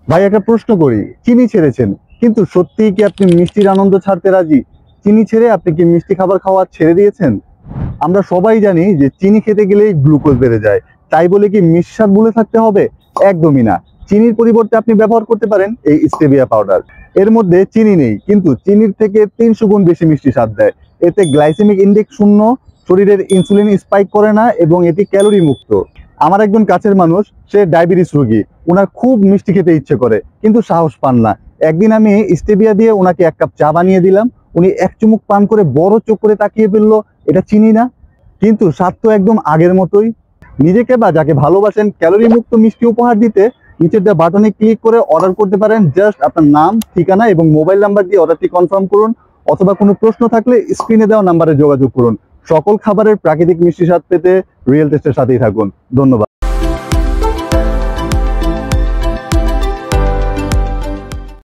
ভাই একটা প্রশ্ন করি, চিনি ছেড়েছেন কিন্তু সত্যিই কি আপনি মিষ্টির আনন্দ ছাড়তে রাজি? চিনি ছেড়ে আপনি কি মিষ্টি খাবার খাওয়া ছেড়ে দিয়েছেন? আমরা সবাই জানি যে চিনি খেতে গেলেই গ্লুকোজ বেড়ে যায়, তাই বলে কি মিষ্টি স্বাদ ভুলে থাকতে হবে? একদমই না। চিনির পরিবর্তে আপনি ব্যবহার করতে পারেন এই স্টেভিয়া পাউডার। এর মধ্যে চিনি নেই কিন্তু চিনির থেকে 300 গুণ বেশি মিষ্টি স্বাদ দেয়। এতে গ্লাইসেমিক ইনডেক্স শূন্য, শরীরের ইনসুলিন স্পাইক করে না এবং এটি ক্যালোরি মুক্ত। আমার একজন কাছের মানুষ, সে ডায়াবেটিস রোগী। ওনার খুব মিষ্টি খেতে ইচ্ছে করে কিন্তু সাহস পান না। একদিন আমি স্টেভিয়া দিয়ে ওনাকে 1 কাপ চা বানিয়ে দিলাম। উনি এক চুমুক পান করে বড় চোখ করে তাকিয়ে ফেললো, এটা চিনি না? কিন্তু স্বাদ তো একদম আগের মতোই। নিজেকে বা যাকে ভালোবাসেন ক্যালোরি মুক্ত মিষ্টি উপহার দিতে নিচের দেওয়া বাটনে ক্লিক করে অর্ডার করতে পারেন। জাস্ট আপনার নাম, ঠিকানা এবং মোবাইল নাম্বার দিয়ে অর্ডারটি কনফার্ম করুন, অথবা কোনো প্রশ্ন থাকলে স্ক্রিনে দেওয়া নাম্বারে যোগাযোগ করুন। সকল খাবারের প্রাকৃতিক মিষ্টি স্বাদ পেতে রিয়েল টেস্টের সাথেই থাকুন। ধন্যবাদ।